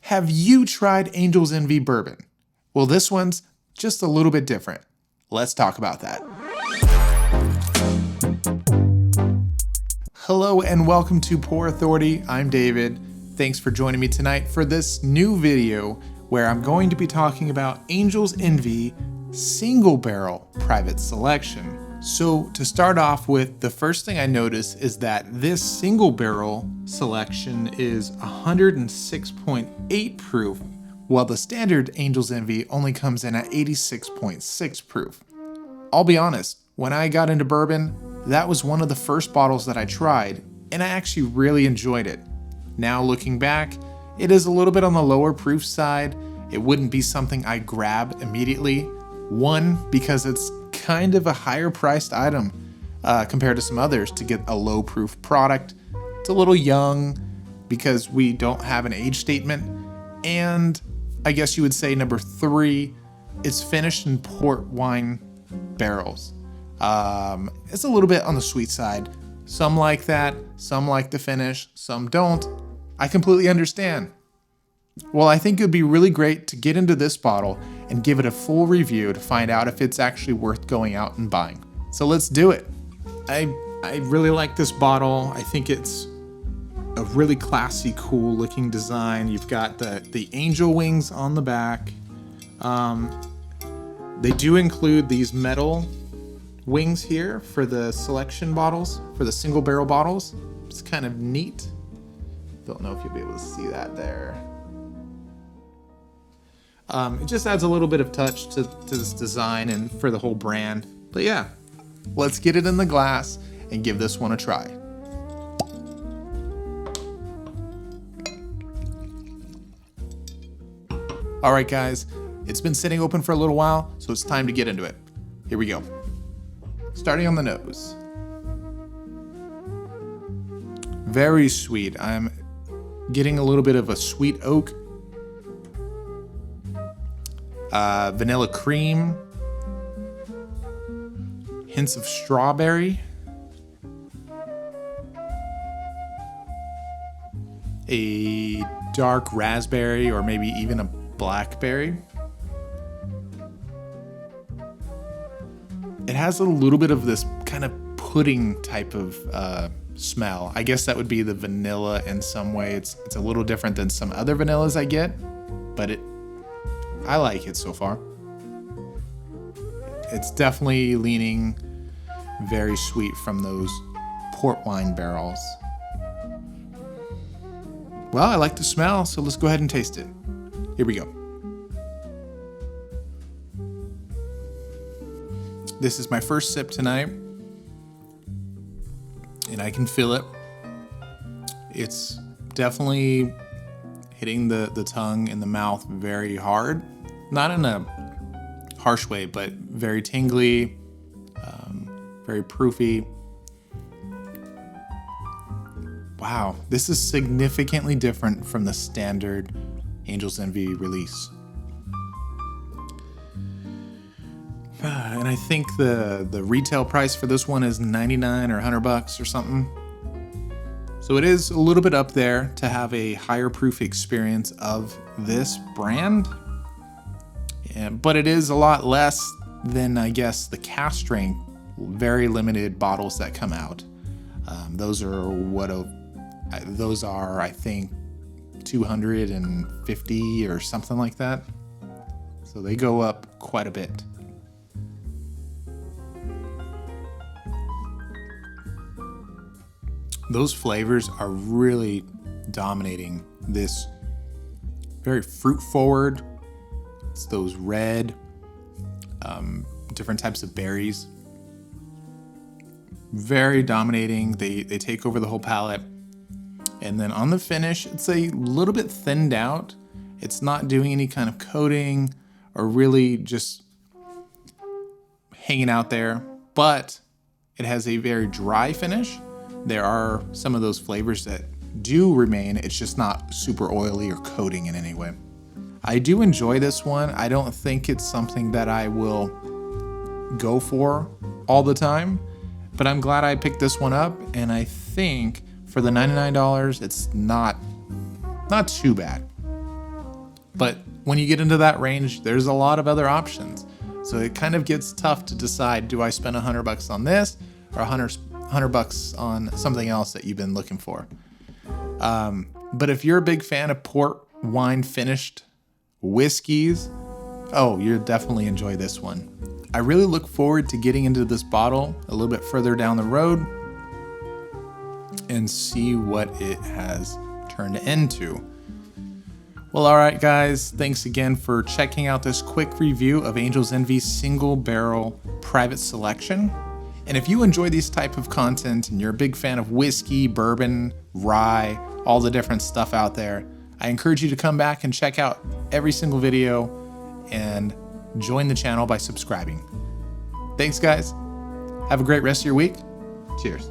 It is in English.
Have you tried Angel's Envy bourbon? Well, this one's just a little bit different. Let's talk about that. Hello and welcome to Pour Authority. I'm David. Thanks for joining me tonight for this new video where I'm going to be talking about Angel's Envy single barrel private selection. So to start off with, the first thing I notice is that this single barrel selection is 106.8 proof, while the standard Angel's Envy only comes in at 86.6 proof. I'll be honest, when I got into bourbon, that was one of the first bottles that I tried, and I actually really enjoyed it. Now looking back, it is a little bit on the lower proof side. It wouldn't be something I grab immediately. One, because it's kind of a higher priced item compared to some others to get a low proof product. It's a little young because we don't have an age statement. And I guess you would say number 3, it's finished in port wine barrels. It's a little bit on the sweet side. Some like that, some like the finish, some don't. I completely understand. Well, I think it would be really great to get into this bottle and give it a full review to find out if it's actually worth going out and buying. So let's do it. I really like this bottle. I think it's a really classy, cool looking design. You've got the angel wings on the back. They do include these metal wings here for the selection bottles, for the single barrel bottles. It's kind of neat. Don't know if you'll be able to see that there. It just adds a little bit of touch to this design and for the whole brand. But yeah, let's get it in the glass and give this one a try. All right, guys, it's been sitting open for a little while, so it's time to get into it. Here we go. Starting on the nose. Very sweet. I'm getting a little bit of a sweet oak. Vanilla cream, hints of strawberry, a dark raspberry or maybe even a blackberry. It has a little bit of this kind of pudding type of smell. I guess that would be the vanilla in some way. It's a little different than some other vanillas I get, but I like it so far. It's definitely leaning very sweet from those port wine barrels. Well, I like the smell, so let's go ahead and taste it. Here we go. This is my first sip tonight, and I can feel it. It's definitely hitting the tongue and the mouth very hard. Not in a harsh way, but very tingly, very proofy. Wow, this is significantly different from the standard Angel's Envy release. And I think the retail price for this one is $99 or $100 or something. So it is a little bit up there to have a higher proof experience of this brand. But it is a lot less than, I guess, the cast strength, very limited bottles that come out. Those are, I think, 250 or something like that. So they go up quite a bit. Those flavors are really dominating this. Very fruit forward. It's those red, different types of berries. Very dominating. They take over the whole palate. And then on the finish, it's a little bit thinned out. It's not doing any kind of coating or really just hanging out there, but it has a very dry finish. There are some of those flavors that do remain. It's just not super oily or coating in any way. I do enjoy this one. I don't think it's something that I will go for all the time, but I'm glad I picked this one up, and I think for the $99, it's not too bad. But when you get into that range, there's a lot of other options. So it kind of gets tough to decide, do I spend $100 on this or $100 on something else that you've been looking for? But if you're a big fan of port wine finished whiskeys, oh, you'll definitely enjoy this one. I really look forward to getting into this bottle a little bit further down the road and see what it has turned into. Well, all right, guys, thanks again for checking out this quick review of Angel's Envy Single Barrel Private Selection. And if you enjoy these type of content and you're a big fan of whiskey, bourbon, rye, all the different stuff out there, I encourage you to come back and check out every single video and join the channel by subscribing. Thanks, guys. Have a great rest of your week. Cheers.